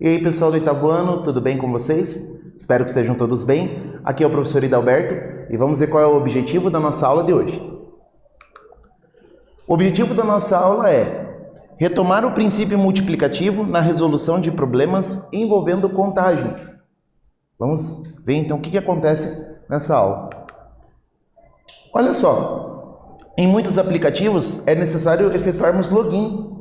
E aí pessoal do oitavo ano, tudo bem com vocês? Espero que estejam todos bem. Aqui é o professor Hidalberto e vamos ver qual é o objetivo da nossa aula de hoje. O objetivo da nossa aula é retomar o princípio multiplicativo na resolução de problemas envolvendo contagem. Vamos ver então o que acontece nessa aula. Olha só, em muitos aplicativos é necessário efetuarmos login,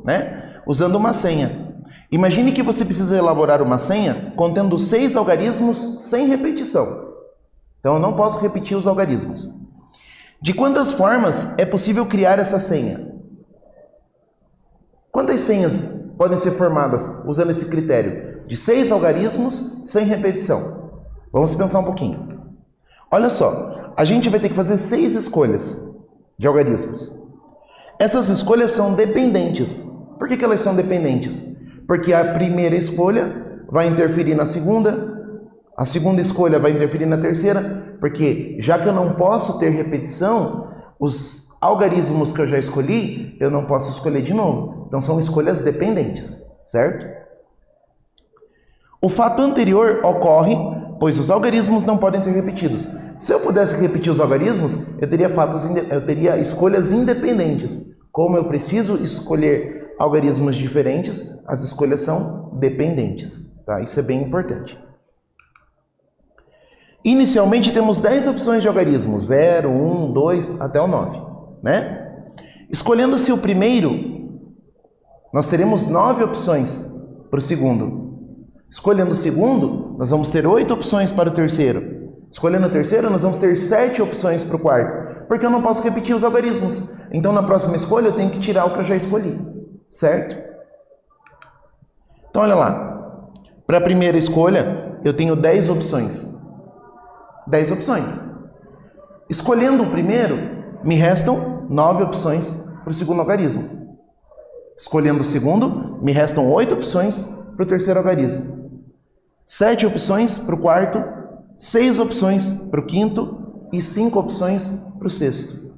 usando uma senha. Imagine que você precisa elaborar uma senha contendo 6 algarismos sem repetição. Então eu não posso repetir os algarismos. De quantas formas é possível criar essa senha? Quantas senhas podem ser formadas usando esse critério? De 6 algarismos sem repetição. Vamos pensar um pouquinho. Olha só, a gente vai ter que fazer 6 escolhas de algarismos. Essas escolhas são dependentes. Por que elas são dependentes? Porque a primeira escolha vai interferir na segunda, a segunda escolha vai interferir na terceira, porque já que eu não posso ter repetição, os algarismos que eu já escolhi, eu não posso escolher de novo. Então são escolhas dependentes, certo? O fato anterior ocorre, pois os algarismos não podem ser repetidos. Se eu pudesse repetir os algarismos, eu teria escolhas independentes. Como eu preciso escolher algarismos diferentes, as escolhas são dependentes. Tá? Isso é bem importante. Inicialmente temos 10 opções de algarismos, 0, 1, 2, até o 9. Escolhendo-se o primeiro, nós teremos 9 opções para o segundo. Escolhendo o segundo, nós vamos ter 8 opções para o terceiro. Escolhendo o terceiro, nós vamos ter 7 opções para o quarto, porque eu não posso repetir os algarismos. Então, na próxima escolha, eu tenho que tirar o que eu já escolhi, certo? Então, olha lá. Para a primeira escolha, eu tenho 10 opções. 10 opções. Escolhendo o primeiro, me restam 9 opções para o segundo algarismo. Escolhendo o segundo, me restam 8 opções para o terceiro algarismo. 7 opções para o quarto, 6 opções para o quinto e 5 opções para o sexto.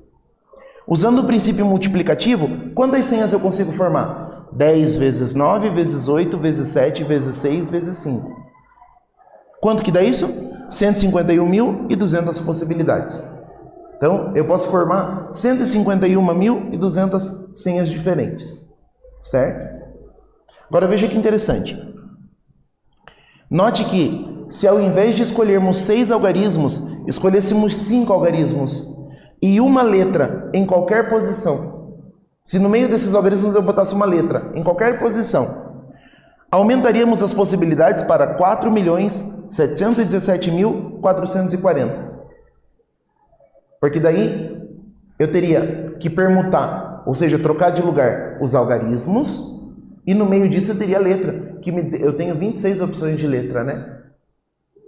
Usando o princípio multiplicativo, quantas senhas eu consigo formar? 10 vezes 9, vezes 8, vezes 7, vezes 6, vezes 5. Quanto que dá isso? 151.200 possibilidades. Então, eu posso formar 151.200 senhas diferentes. Certo? Agora veja que interessante. Note que, se ao invés de escolhermos 6 algarismos, escolhêssemos 5 algarismos e uma letra em qualquer posição, se no meio desses algarismos eu botasse uma letra em qualquer posição, aumentaríamos as possibilidades para 4.717.440. Porque daí eu teria que permutar, ou seja, trocar de lugar os algarismos, e no meio disso eu teria a letra, eu tenho 26 opções de letra,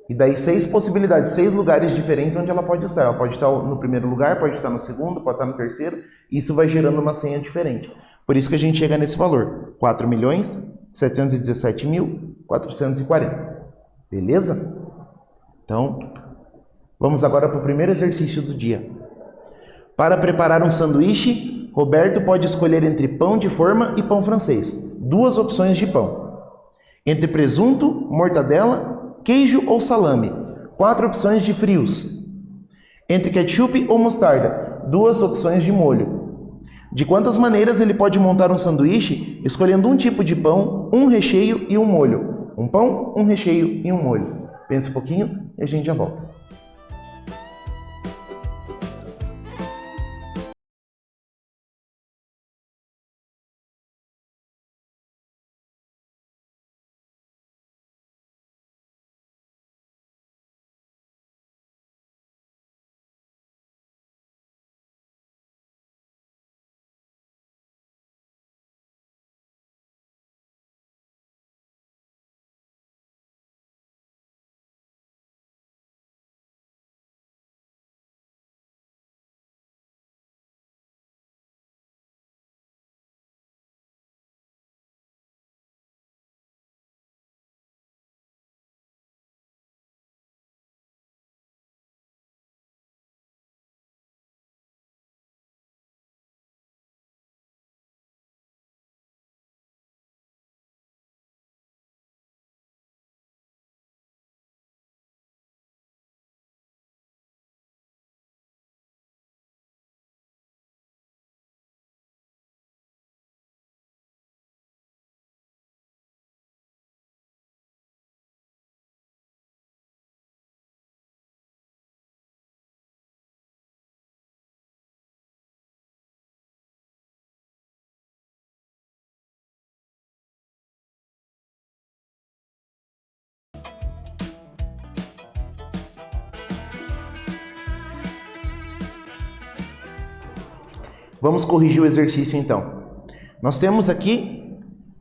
E daí 6 possibilidades, 6 lugares diferentes onde ela pode estar. Ela pode estar no primeiro lugar, pode estar no segundo, pode estar no terceiro, e isso vai gerando uma senha diferente. Por isso que a gente chega nesse valor, 4.717.440. Beleza? Então, vamos agora para o primeiro exercício do dia. Para preparar um sanduíche, Roberto pode escolher entre pão de forma e pão francês. 2 opções de pão. Entre presunto, mortadela, queijo ou salame. 4 opções de frios. Entre ketchup ou mostarda. 2 opções de molho. De quantas maneiras ele pode montar um sanduíche escolhendo um tipo de pão, um recheio e um molho? Um pão, um recheio e um molho. Pensa um pouquinho e a gente já volta. Vamos corrigir o exercício então. Nós temos aqui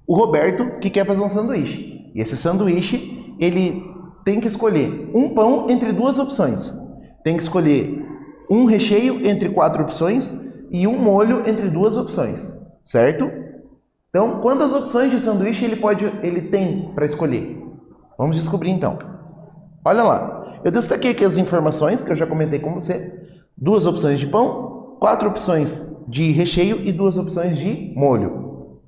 o Roberto que quer fazer um sanduíche. E esse sanduíche, ele tem que escolher um pão entre duas opções. Tem que escolher um recheio entre 4 opções e um molho entre 2 opções, certo? Então, quantas opções de sanduíche ele tem para escolher? Vamos descobrir então. Olha lá, eu destaquei aqui as informações que eu já comentei com você. 2 opções de pão, 4 opções de recheio e 2 opções de molho.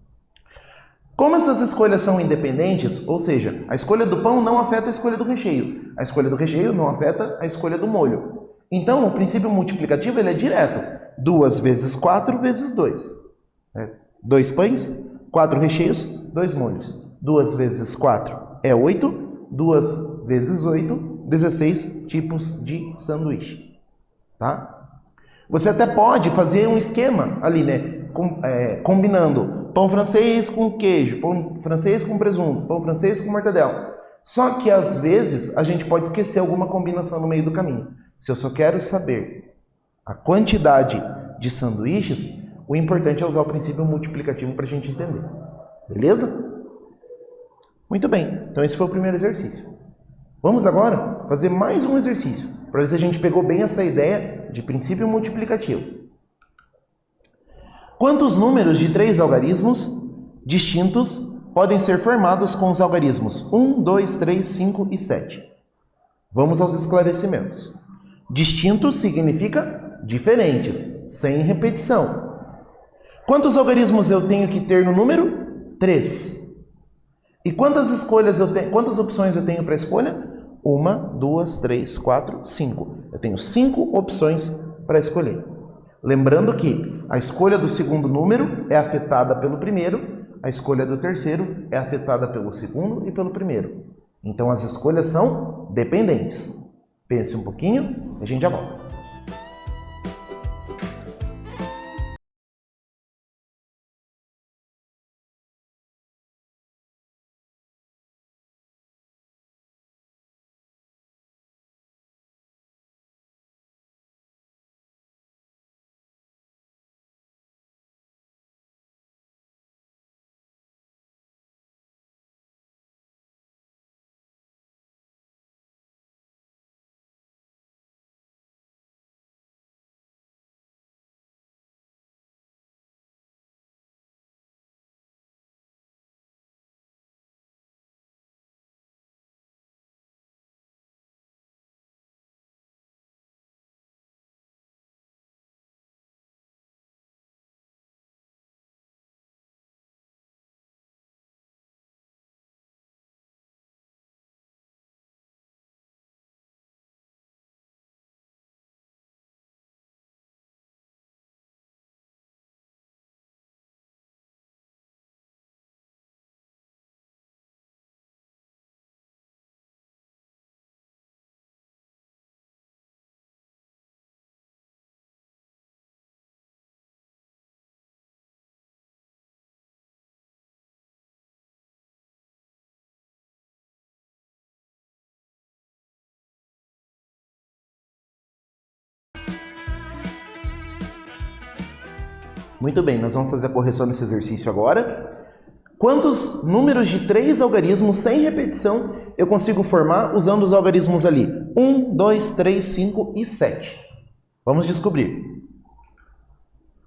Como essas escolhas são independentes, ou seja, a escolha do pão não afeta a escolha do recheio, a escolha do recheio não afeta a escolha do molho. Então, o princípio multiplicativo ele é direto. 2 vezes 4 vezes 2. 2 pães, 4 recheios, 2 molhos. 2 vezes 4 é 8. 2 vezes 8, 16 tipos de sanduíche. Tá? Você até pode fazer um esquema ali, né? Combinando pão francês com queijo, pão francês com presunto, pão francês com mortadela. Só que às vezes a gente pode esquecer alguma combinação no meio do caminho. Se eu só quero saber a quantidade de sanduíches, o importante é usar o princípio multiplicativo para a gente entender. Beleza? Muito bem. Então esse foi o primeiro exercício. Vamos agora fazer mais um exercício, para ver se a gente pegou bem essa ideia de princípio multiplicativo. Quantos números de 3 algarismos distintos podem ser formados com os algarismos 1, 2, 3, 5 e 7? Vamos aos esclarecimentos. Distintos significa diferentes, sem repetição. Quantos algarismos eu tenho que ter no número? 3. E quantas opções eu tenho para escolha? 1, 2, 3, 4, 5. Eu tenho 5 opções para escolher. Lembrando que a escolha do segundo número é afetada pelo primeiro, a escolha do terceiro é afetada pelo segundo e pelo primeiro. Então as escolhas são dependentes. Pense um pouquinho e a gente já volta. Muito bem, nós vamos fazer a correção desse exercício agora. Quantos números de 3 algarismos sem repetição eu consigo formar usando os algarismos ali? 1, 2, 3, 5 e 7. Vamos descobrir.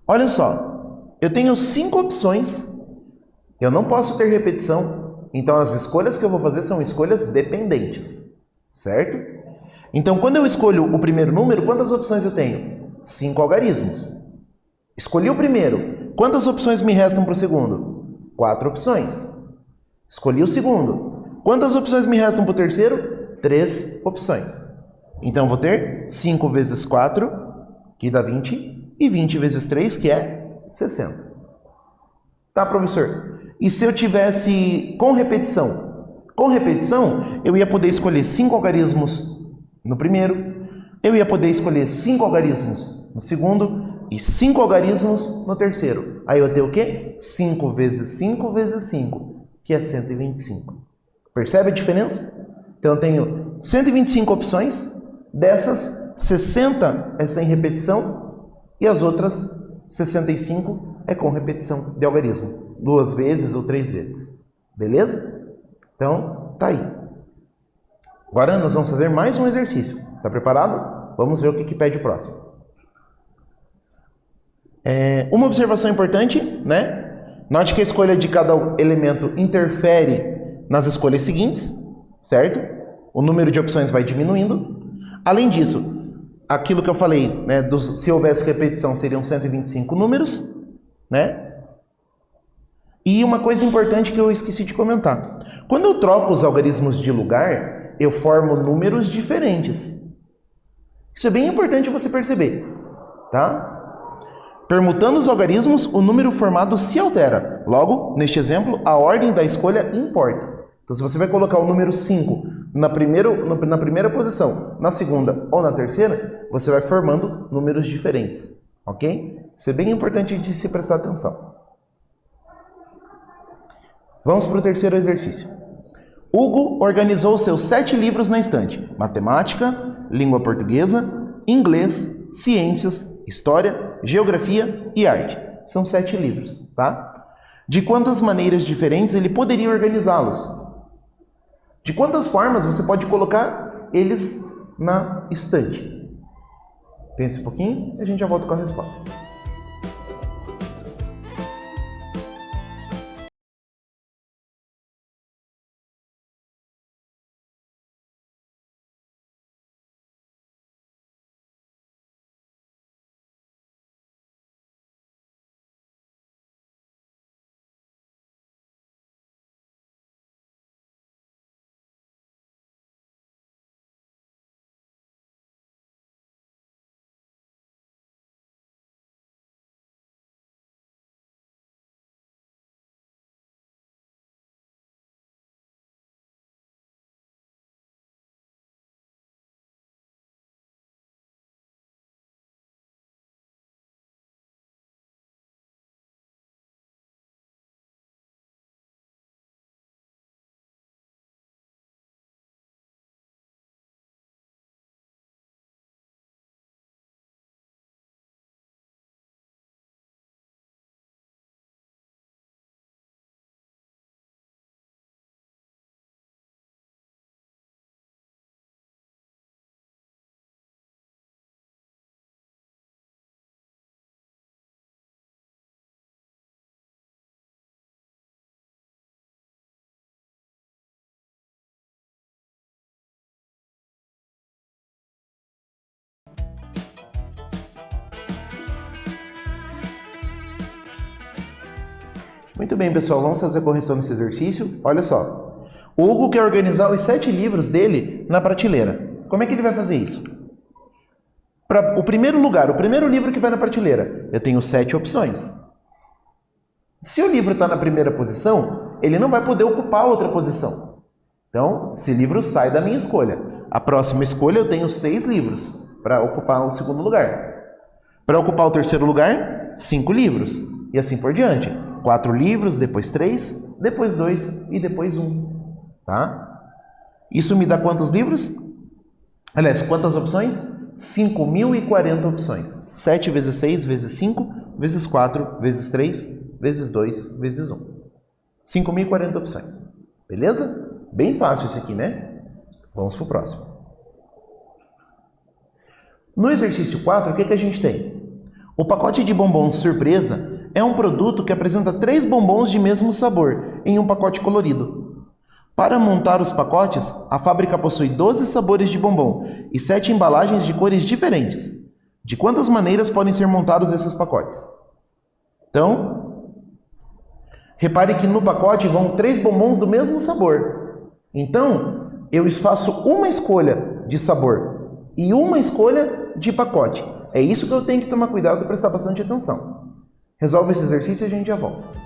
Olha só, eu tenho 5 opções, eu não posso ter repetição, então as escolhas que eu vou fazer são escolhas dependentes, certo? Então, quando eu escolho o primeiro número, quantas opções eu tenho? 5 algarismos. Escolhi o primeiro. Quantas opções me restam para o segundo? 4 opções. Escolhi o segundo. Quantas opções me restam para o terceiro? 3 opções. Então, vou ter 5 vezes 4, que dá 20, e 20 vezes 3, que é 60. Tá, professor? E se eu tivesse com repetição? Com repetição, eu ia poder escolher 5 algarismos no primeiro, eu ia poder escolher 5 algarismos no segundo, e 5 algarismos no terceiro. Aí eu tenho o quê? 5 vezes 5 vezes 5, que é 125. Percebe a diferença? Então eu tenho 125 opções, dessas 60 é sem repetição e as outras 65 é com repetição de algarismo, 2 vezes ou 3 vezes. Beleza? Então, tá aí. Agora nós vamos fazer mais um exercício. Tá preparado? Vamos ver o que pede o próximo. Uma observação importante, né? Note que a escolha de cada elemento interfere nas escolhas seguintes, certo? O número de opções vai diminuindo. Além disso, aquilo que eu falei, né, se houvesse repetição, seriam 125 números, né? E uma coisa importante que eu esqueci de comentar. Quando eu troco os algarismos de lugar, eu formo números diferentes. Isso é bem importante você perceber, tá? Permutando os algarismos, o número formado se altera. Logo, neste exemplo, a ordem da escolha importa. Então, se você vai colocar o número 5 na primeira posição, na segunda ou na terceira, você vai formando números diferentes. Ok? Isso é bem importante de se prestar atenção. Vamos para o terceiro exercício. Hugo organizou seus 7 livros na estante: matemática, língua portuguesa, inglês, ciências, história, geografia e arte. São 7 livros, tá? De quantas maneiras diferentes ele poderia organizá-los? De quantas formas você pode colocar eles na estante? Pense um pouquinho e a gente já volta com a resposta. Muito bem, pessoal, vamos fazer a correção nesse exercício. Olha só. O Hugo quer organizar os 7 livros dele na prateleira. Como é que ele vai fazer isso? Para o primeiro lugar, o primeiro livro que vai na prateleira, eu tenho 7 opções. Se o livro está na primeira posição, ele não vai poder ocupar outra posição. Então, esse livro sai da minha escolha. A próxima escolha eu tenho 6 livros para ocupar o segundo lugar. Para ocupar o terceiro lugar, 5 livros. E assim por diante. 4 livros, depois 3, depois 2 e depois 1. Tá? Isso me dá quantos livros? Aliás, quantas opções? 5.040 opções. 7 vezes 6 vezes 5 vezes 4 vezes 3 vezes 2 vezes 1. 5.040 opções. Beleza? Bem fácil isso aqui, né? Vamos para o próximo. No exercício 4, o que a gente tem? O pacote de bombons surpresa é um produto que apresenta 3 bombons de mesmo sabor em um pacote colorido. Para montar os pacotes, a fábrica possui 12 sabores de bombom e 7 embalagens de cores diferentes. De quantas maneiras podem ser montados esses pacotes? Então, repare que no pacote vão 3 bombons do mesmo sabor. Então, eu faço uma escolha de sabor e uma escolha de pacote. É isso que eu tenho que tomar cuidado e prestar bastante atenção. Resolve esse exercício e a gente já volta.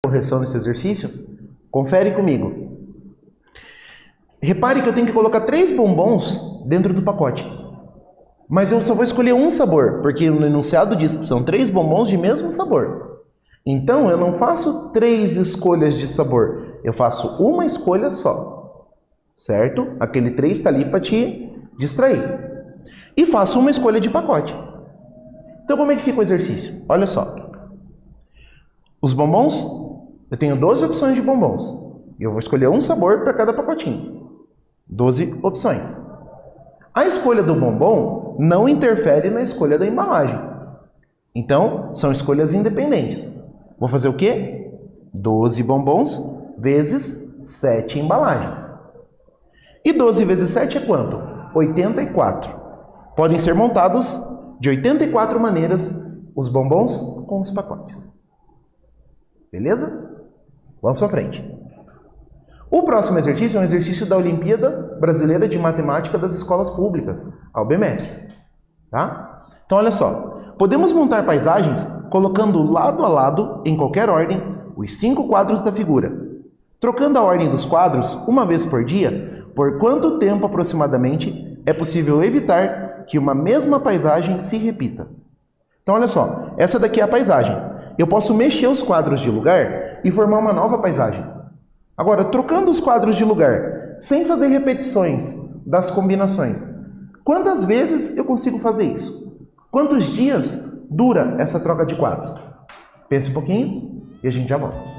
correção nesse exercício? Confere comigo. Repare que eu tenho que colocar 3 bombons dentro do pacote. Mas eu só vou escolher um sabor, porque no enunciado diz que são 3 bombons de mesmo sabor. Então, eu não faço 3 escolhas de sabor. Eu faço uma escolha só. Certo? Aquele 3 está ali para te distrair. E faço uma escolha de pacote. Então, como é que fica o exercício? Olha só. Os bombons, eu tenho 12 opções de bombons. E eu vou escolher um sabor para cada pacotinho. 12 opções. A escolha do bombom não interfere na escolha da embalagem. Então, são escolhas independentes. Vou fazer o quê? 12 bombons vezes 7 embalagens. E 12 vezes 7 é quanto? 84. Podem ser montados de 84 maneiras os bombons com os pacotes. Beleza? Vamos para frente. O próximo exercício é um exercício da Olimpíada Brasileira de Matemática das Escolas Públicas, a UBMEC. Tá? Então, olha só. Podemos montar paisagens colocando lado a lado, em qualquer ordem, os 5 quadros da figura. Trocando a ordem dos quadros uma vez por dia, por quanto tempo aproximadamente é possível evitar que uma mesma paisagem se repita? Então, olha só. Essa daqui é a paisagem. Eu posso mexer os quadros de lugar e formar uma nova paisagem. Agora, trocando os quadros de lugar, sem fazer repetições das combinações, quantas vezes eu consigo fazer isso? Quantos dias dura essa troca de quadros? Pense um pouquinho e a gente já volta.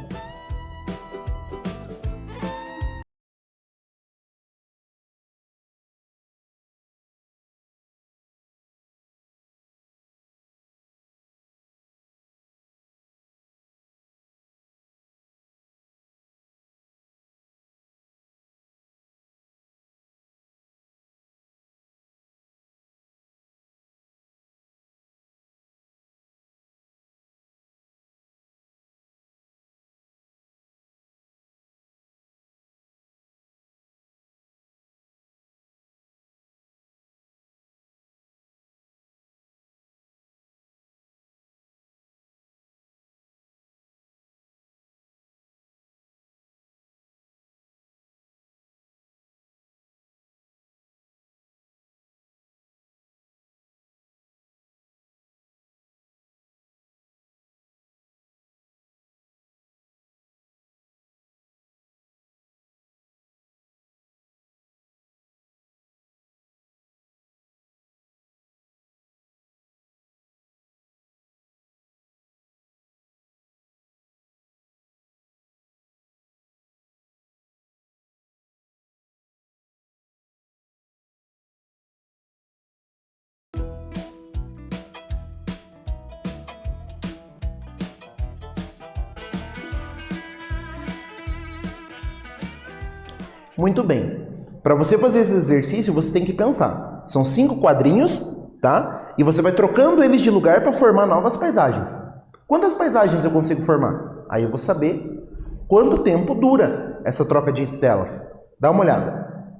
Muito bem. Para você fazer esse exercício, você tem que pensar. São 5 quadrinhos, tá? E você vai trocando eles de lugar para formar novas paisagens. Quantas paisagens eu consigo formar? Aí eu vou saber quanto tempo dura essa troca de telas. Dá uma olhada.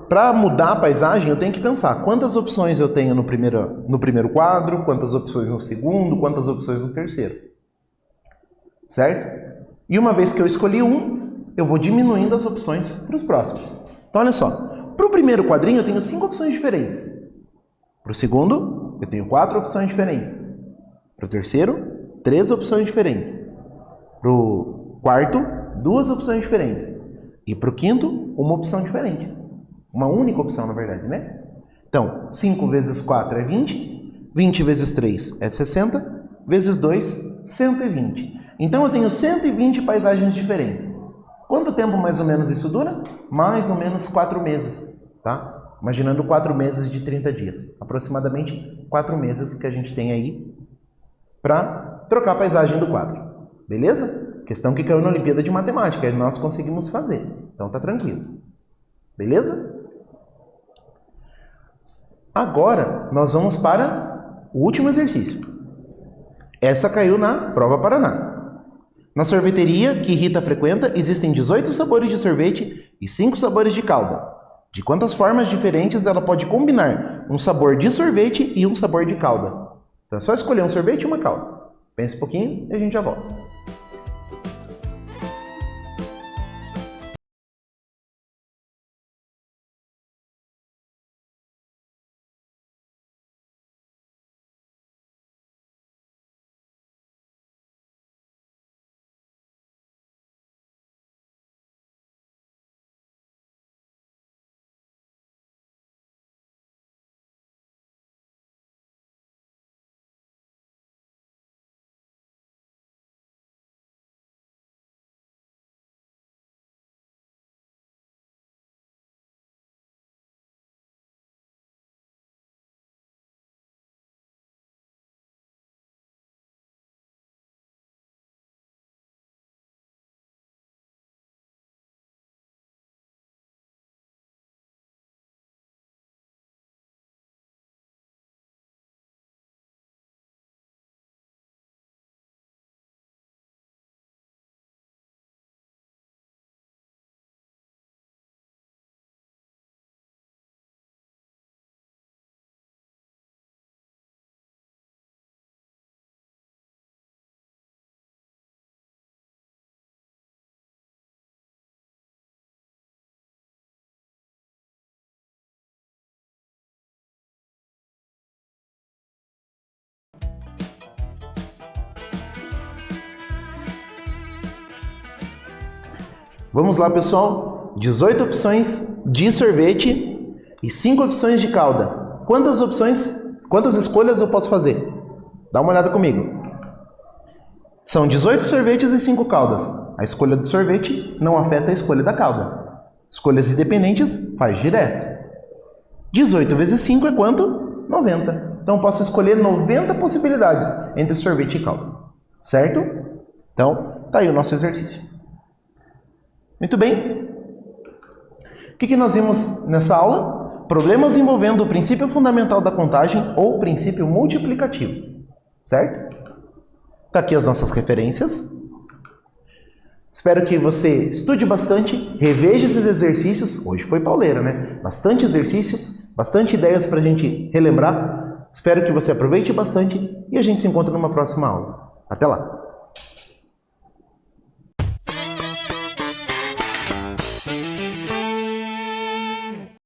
Para mudar a paisagem, eu tenho que pensar quantas opções eu tenho no primeiro quadro, quantas opções no segundo, quantas opções no terceiro. Certo? E uma vez que eu escolhi um, eu vou diminuindo as opções para os próximos. Então, olha só. Para o primeiro quadrinho, eu tenho 5 opções diferentes. Para o segundo, eu tenho 4 opções diferentes. Para o terceiro, 3 opções diferentes. Para o quarto, 2 opções diferentes. E para o quinto, uma opção diferente. Uma única opção, na verdade, né? Então, 5 vezes 4 é 20. 20 vezes 3 é 60. Vezes 2, 120. Então, eu tenho 120 paisagens diferentes. Quanto tempo mais ou menos isso dura? Mais ou menos 4 meses, tá? Imaginando 4 meses de 30 dias. Aproximadamente 4 meses que a gente tem aí para trocar a paisagem do quadro. Beleza? Questão que caiu na Olimpíada de Matemática. E nós conseguimos fazer. Então, tá tranquilo. Beleza? Agora, nós vamos para o último exercício. Essa caiu na Prova Paraná. Na sorveteria que Rita frequenta, existem 18 sabores de sorvete e 5 sabores de calda. De quantas formas diferentes ela pode combinar um sabor de sorvete e um sabor de calda? Então é só escolher um sorvete e uma calda. Pense um pouquinho e a gente já volta. Vamos lá, pessoal. 18 opções de sorvete e 5 opções de calda. Quantas escolhas eu posso fazer? Dá uma olhada comigo. São 18 sorvetes e 5 caldas. A escolha do sorvete não afeta a escolha da calda. Escolhas independentes, faz direto. 18 vezes 5 é quanto? 90. Então eu posso escolher 90 possibilidades entre sorvete e calda. Certo? Então, tá aí o nosso exercício. Muito bem. O que nós vimos nessa aula? Problemas envolvendo o princípio fundamental da contagem ou princípio multiplicativo. Certo? Tá aqui as nossas referências. Espero que você estude bastante, reveja esses exercícios. Hoje foi pauleira, né? Bastante exercício, bastante ideias para a gente relembrar. Espero que você aproveite bastante e a gente se encontra numa próxima aula. Até lá!